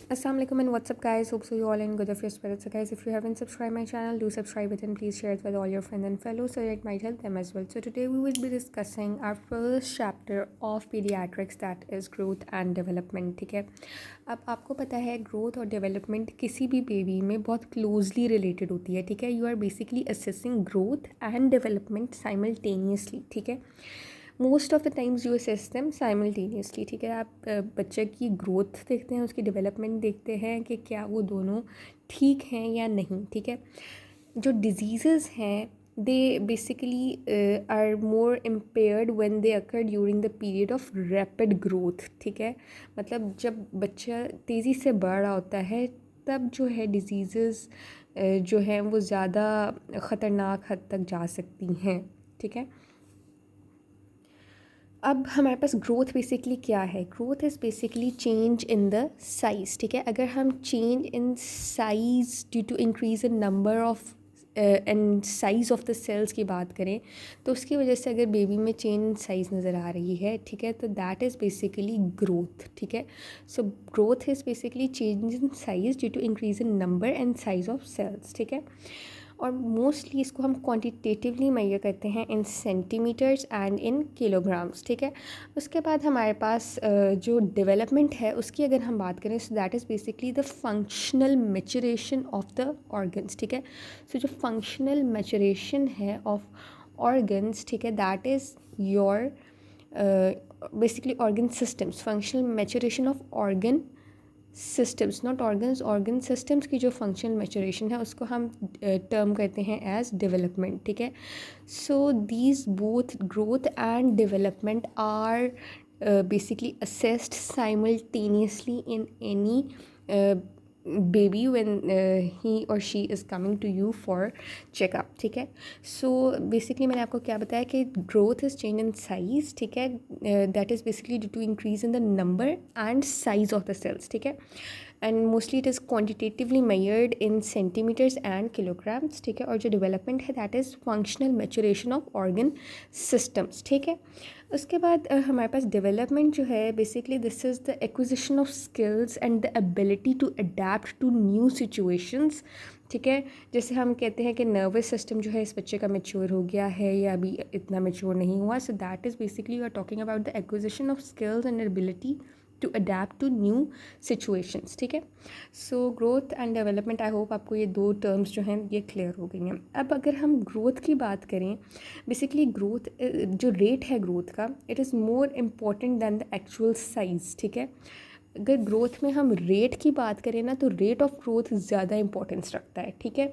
Assalamualaikum and what's up guys, hope so you all in good of your spirits. So guys, if you haven't subscribed my channel, do subscribe it and please share it with all your friends and fellows so it might help them as well. So today we will be discussing our first chapter of pediatrics, that is growth and development. ठीक है, अब आपको पता है growth और development किसी भी baby में बहुत क्लोजली रिलेटेड होती है. ठीक है, you are basically assessing growth and development simultaneously. ठीक है, most of the times you assess them simultaneously. ठीक है, आप बच्चे की ग्रोथ देखते हैं, उसकी डेवलपमेंट देखते हैं कि क्या वो दोनों ठीक हैं या नहीं. ठीक है, जो डिजीज़ हैं they basically are more impaired when they occur during the period of rapid growth. ठीक है, मतलब जब बच्चा तेज़ी से बढ़ रहा होता है तब जो है डिजीज़ जो हैं वो ज़्यादा ख़तरनाक हद तक जा सकती हैं. ठीक है, अब हमारे पास ग्रोथ बेसिकली क्या है. Growth is basically change in the size. ठीक है, अगर हम change in size due to increase in number of and size of the cells की बात करें तो उसकी वजह से अगर बेबी में चेंज इन साइज़ नज़र आ रही है, ठीक है, तो दैट इज़ बेसिकली ग्रोथ. ठीक है, so growth is basically change in size due to increase in number and size of cells. ठीक है, और मोस्टली इसको हम क्वांटिटेटिवली मेजर करते हैं in centimetres and in kilograms. ठीक है, उसके बाद हमारे पास जो डेवलपमेंट है उसकी अगर हम बात करें सो that is basically the functional maturation of the organs. ठीक है, सो जो फंक्शनल मैच्योरेशन है ऑफ ऑर्गन्स, ठीक है, that is your basically organ systems. Functional maturation of organ systems, not organs. Organ systems की जो फंक्शनल मैच्योरेशन है उसको हम टर्म करते हैं एज डेवलपमेंट. ठीक है, so these both growth and development are basically assessed simultaneously in any baby when he or she is coming to you for checkup. ठीक है, सो बेसिकली मैंने आपको क्या बताया कि growth is change in size. ठीक है, that is basically due to increase in the number and size of the cells. ठीक है, and mostly it is quantitatively measured in centimetres and kilograms. ठीक है, और जो डेवलपमेंट है that is functional maturation of organ systems. ठीक है, उसके बाद हमारे पास डेवलपमेंट जो है basically this is the acquisition of skills and the ability to adapt to new situations. ठीक है, जैसे हम कहते हैं कि नर्वस सिस्टम जो है इस बच्चे का मैच्योर हो गया है या अभी इतना मैच्योर नहीं हुआ. So that is basically you are talking about the acquisition of skills and ability to adapt to new situations. ठीक है, so growth and development, I hope आपको ये दो टर्म्स जो हैं ये क्लियर हो गई हैं. अब अगर हम ग्रोथ की बात करें, बेसिकली ग्रोथ जो रेट है ग्रोथ का, it is more important than the actual size. ठीक है, अगर ग्रोथ में हम रेट की बात करें ना तो रेट ऑफ ग्रोथ ज़्यादा इंपॉर्टेंस रखता है. ठीक है,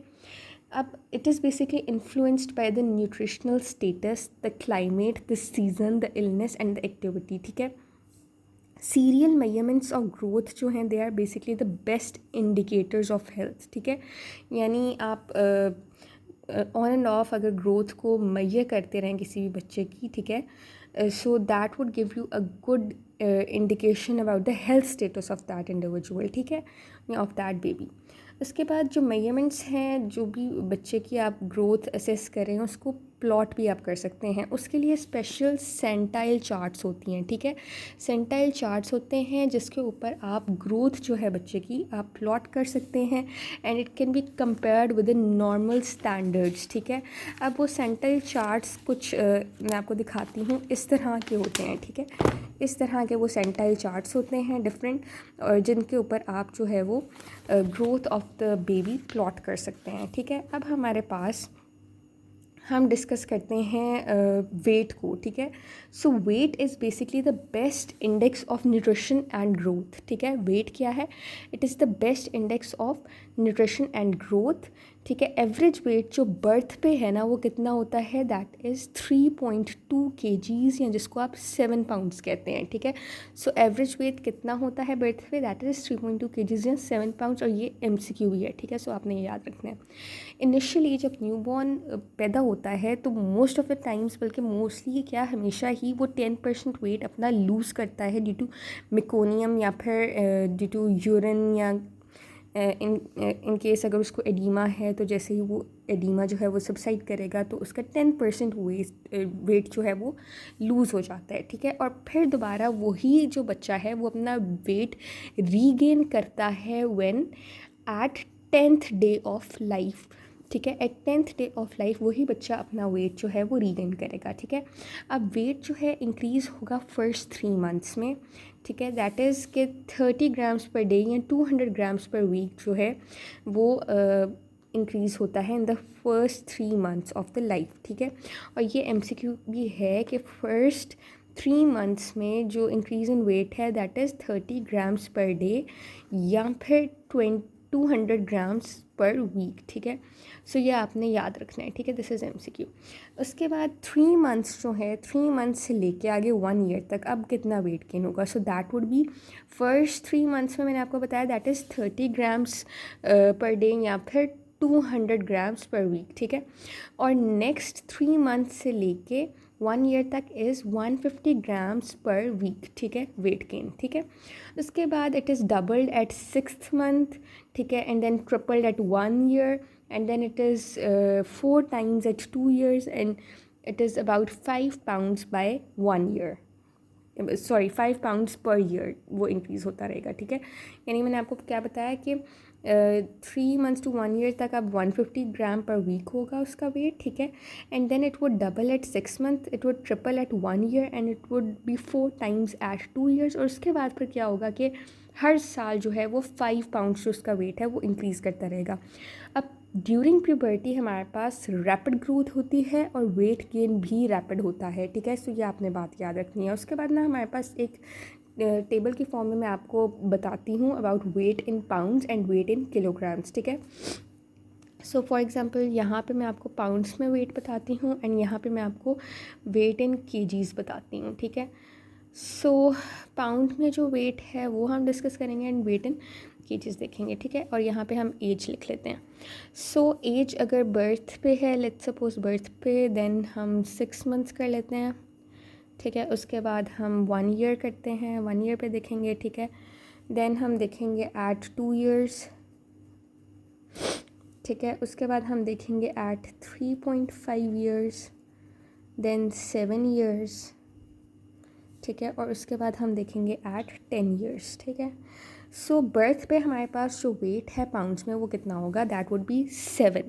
अब it is basically influenced by the nutritional status, the climate, the season, the illness and the activity. ठीक है, सीरियल मेजरमेंट्स ऑफ ग्रोथ जो हैं they are basically the best indicators of health. ठीक है, यानी आप ऑन एंड ऑफ अगर growth को मेजर करते रहें किसी भी बच्चे की, ठीक है, so that would give you a good indication about the health status of that individual. ठीक है, या ऑफ दैट बेबी. उसके बाद जो मेजरमेंट्स हैं, जो भी बच्चे की आप ग्रोथ असेस करें उसको प्लॉट भी आप कर सकते हैं. उसके लिए स्पेशल सेंटाइल चार्ट्स होती हैं. ठीक है, सेंटाइल चार्ट्स होते हैं जिसके ऊपर आप ग्रोथ जो है बच्चे की आप प्लॉट कर सकते हैं and it can be compared with in normal standards. ठीक है, अब वो सेंटाइल चार्ट्स कुछ मैं आपको दिखाती हूँ, इस तरह के होते हैं. ठीक है, इस तरह के वो सेंटाइल चार्ट्स होते हैं डिफरेंट, और जिनके ऊपर आप जो है वो growth of the baby plot कर सकते हैं. ठीक है, अब हमारे पास हम डिस्कस करते हैं वेट को. ठीक है, so weight is basically the best index of nutrition and growth. ठीक है, वेट क्या है, it is the best index of nutrition and growth. ठीक है, एवरेज वेट जो बर्थ पे है ना वो कितना होता है, दैट इज़ 3.2 kgs, या जिसको आप 7 पाउंड्स कहते हैं. ठीक है, सो एवरेज वेट कितना होता है बर्थ पे, दैट इज़ 3.2 kgs या 7 पाउंड्स, और ये MCQ भी है. ठीक है, सो आपने ये याद रखना है. इनिशियली जब न्यूबॉर्न पैदा होता है तो मोस्ट ऑफ द टाइम्स, बल्कि मोस्टली क्या हमेशा ही वो 10% वेट अपना लूज़ करता है ड्यू टू मेकोनियम या फिर ड्यू टू यूरिन या इन केस अगर उसको एडीमा है तो जैसे ही वो एडीमा जो है वो सबसाइड करेगा तो उसका 10% वेट जो है वो लूज़ हो जाता है, ठीक है। और फिर दोबारा वही जो बच्चा है वो अपना वेट रीगेन करता है when eight 10th day of life, ठीक है। Eight 10th day of life वही बच्चा अपना वेट जो है वो रीगेन करेगा, ठीक है। अब वेट जो है इंक्रीज़ होगा फर्स्ट 3 मंथ्स में, ठीक है। दैट इज़ कि 30 ग्राम्स पर डे या 200 ग्राम्स पर वीक जो है वो इंक्रीज़ होता है in the first 3 months of the life, ठीक है। और ये एमसीक्यू भी है कि फ़र्स्ट 3 मंथ्स में जो इंक्रीज़ इन वेट है that is 30 grams per day या फिर 200 ग्राम्स पर वीक, ठीक है। सो ये आपने याद रखना है, ठीक है। This is MCQ. उसके बाद 3 मंथ्स जो है 3 मंथ्स से लेके आगे 1 ईयर तक अब कितना वेट गेन होगा। सो that would B first 3 months में मैंने आपको बताया that is 30 grams per day या फिर 200 ग्राम्स पर वीक, ठीक है। और नेक्स्ट 3 मंथ्स से लेके 1 ईयर तक इज़ 150 ग्राम्स पर वीक, ठीक है, वेट गेन, ठीक है। उसके बाद it is doubled at 6th month, ठीक है, and then tripled at 1 year, and then it is 4 times at 2 years, and it is about 5 pounds by 1 year, sorry 5 pounds per year वो increase होता रहेगा, ठीक है। यानी मैंने आपको क्या बताया कि 3 मंथ्स टू 1 ईयर तक अब 150 ग्राम पर वीक होगा उसका वेट, ठीक है। And then it would double at 6 month, it would triple at 1 year, and it would be 4 times at 2 years. और उसके बाद फिर क्या होगा कि हर साल जो है वो 5 पाउंड्स जो उसका वेट है वो इंक्रीज़ करता रहेगा। अब ड्यूरिंग प्यूबर्टी हमारे पास रैपिड ग्रोथ होती है और वेट गेन भी रैपिड होता है, ठीक है। सो ये आपने बात याद रखनी है। उसके बाद ना हमारे पास एक टेबल की फॉर्म में मैं आपको बताती हूँ about weight in pounds and weight in kilograms, ठीक है। सो फॉर एग्ज़ाम्पल यहाँ पे मैं आपको पाउंड्स में वेट बताती हूँ एंड यहाँ पे मैं आपको वेट इन केजीज़ बताती हूँ, ठीक है। सो पाउंड में जो वेट है वो हम डिस्कस करेंगे एंड वेट इन केजीज़ देखेंगे, ठीक है। और यहाँ पे हम एज लिख लेते हैं। सो एज अगर बर्थ पे है, लेट्स सपोज बर्थ पे, देन हम 6 मंथ्स कर लेते हैं, ठीक है। उसके बाद हम 1 ईयर करते हैं, 1 ईयर पे देखेंगे, ठीक है। देन हम देखेंगे एट 2 ईयर्स, ठीक है। उसके बाद हम देखेंगे एट 3.5 ईयर्स, देन 7 ईयर्स, ठीक है। और उसके बाद हम देखेंगे एट 10 ईयर्स, ठीक है। सो बर्थ पे हमारे पास जो वेट है पाउंड्स में वो कितना होगा, दैट वुड बी 7।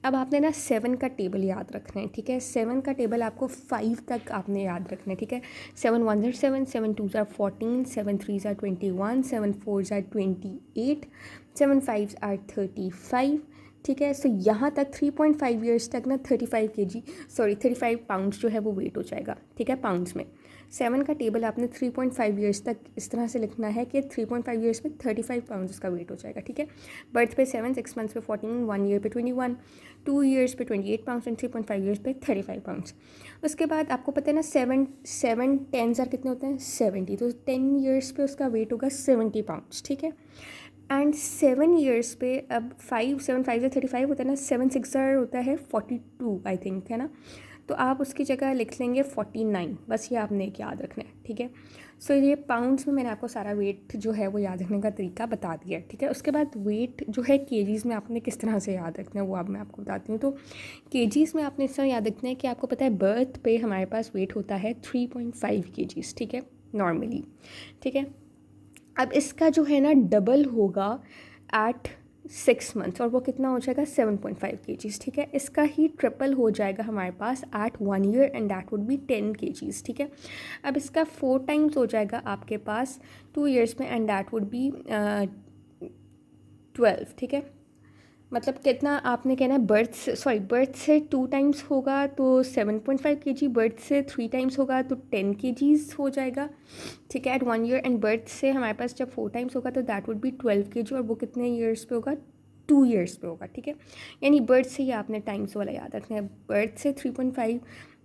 अब आपने ना 7 का टेबल याद रखना है, ठीक है। 7 का टेबल आपको 5 तक आपने याद रखना है, ठीक है। 7 1 are 7, 7 2 are 14, 7 3 are 21, 7 4 are 28, 7 5 are 35, ठीक है। सो यहाँ तक 3.5 ईयर्स तक ना 35 पाउंड्स जो है वो वेट हो जाएगा, ठीक है, पाउंड्स में। 7 का टेबल आपने 3.5 ईयर्स तक इस तरह से लिखना है कि 3.5 ईयर्स में 35 पाउंड्स उसका वेट हो जाएगा, ठीक है। बर्थ पे 7, 6 मंथ्स पे 14, 1 ईयर पे 21, 2 ईयर्स पे 28 पाउंड्स एंड 3.5 ईयर्स पे 35 पाउंड्स। उसके बाद आपको पता है ना 7 10s कितने होते हैं, 70, तो 10 ईयर्स पे उसका वेट होगा 70 पाउंड्स, ठीक है। एंड 7 ईयर्स पे अब 7 5 से 35 होता है ना, 7 6 होता है 42 आई थिंक, है ना। तो आप उसकी जगह लिख लेंगे 49, बस ये आपने एक याद रखना है, ठीक है। सो ये पाउंड्स में मैंने आपको सारा वेट जो है वो याद रखने का तरीका बता दिया है, ठीक है। उसके बाद वेट जो है केजीज़ में आपने किस तरह से याद रखना है वो अब मैं आपको बताती हूँ। तो केजीज़ में आपने इस तरह याद रखना है कि आपको पता है बर्थ पे हमारे पास वेट होता है 3.5 केजीज़, ठीक है, नॉर्मली, ठीक है। अब इसका जो है ना डबल होगा एट 6 मंथ्स और वो कितना हो जाएगा 7.5 केजीज़, ठीक है। इसका ही ट्रिपल हो जाएगा हमारे पास at 1 year and that would be 10 kgs, ठीक है। अब इसका 4 टाइम्स हो जाएगा आपके पास 2 ईयर्स में एंड दैट वुड बी 12, ठीक है। मतलब कितना आपने कहना है बर्थ से 2 टाइम्स होगा तो 7.5 केजी, बर्थ से 3 टाइम्स होगा तो 10 केजीज़ हो जाएगा, ठीक है, एट 1 ईयर। एंड बर्थ से हमारे पास जब 4 टाइम्स होगा तो दैट वुड बी 12 केजी और वो कितने ईयर्स पे होगा, 2 ईयर्स पे होगा, ठीक है। यानी बर्थ से ही आपने टाइम्स वाला याद रखना है। बर्थ से 3.5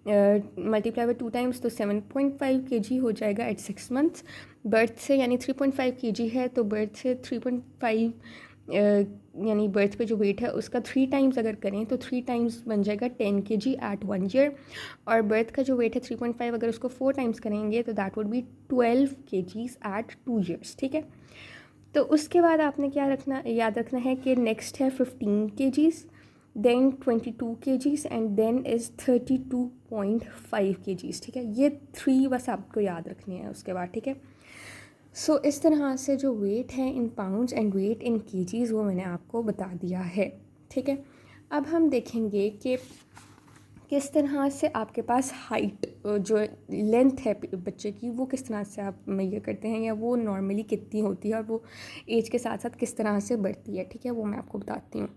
मल्टीप्लाई बाई 2 टाइम्स तो 7.5 केजी हो जाएगा एट 6 मंथ्स। बर्थ से यानी 3.5 केजी है तो बर्थ से 3.5 यानी बर्थ पे जो वेट है उसका 3 टाइम्स अगर करें तो 3 टाइम्स बन जाएगा 10 केजी एट 1 ईयर। और बर्थ का जो वेट है 3.5 अगर उसको 4 टाइम्स करेंगे तो that would be 12 kgs at 2 years, ठीक है। तो उसके बाद आपने क्या रखना याद रखना है कि नेक्स्ट है 15 kgs, then 22 kgs and then is 32.5 kgs, ठीक है। ये 3 बस आपको याद रखनी है उसके बाद, ठीक है। सो इस तरह से जो वेट है in pounds and weight in kgs वो मैंने आपको बता दिया है, ठीक है। अब हम देखेंगे कि किस तरह से आपके पास हाइट जो लेंथ है बच्चे की वो किस तरह से आप मेजर करते हैं, या वो नॉर्मली कितनी होती है और वो एज के साथ साथ किस तरह से बढ़ती है, ठीक है, वो मैं आपको बताती हूँ।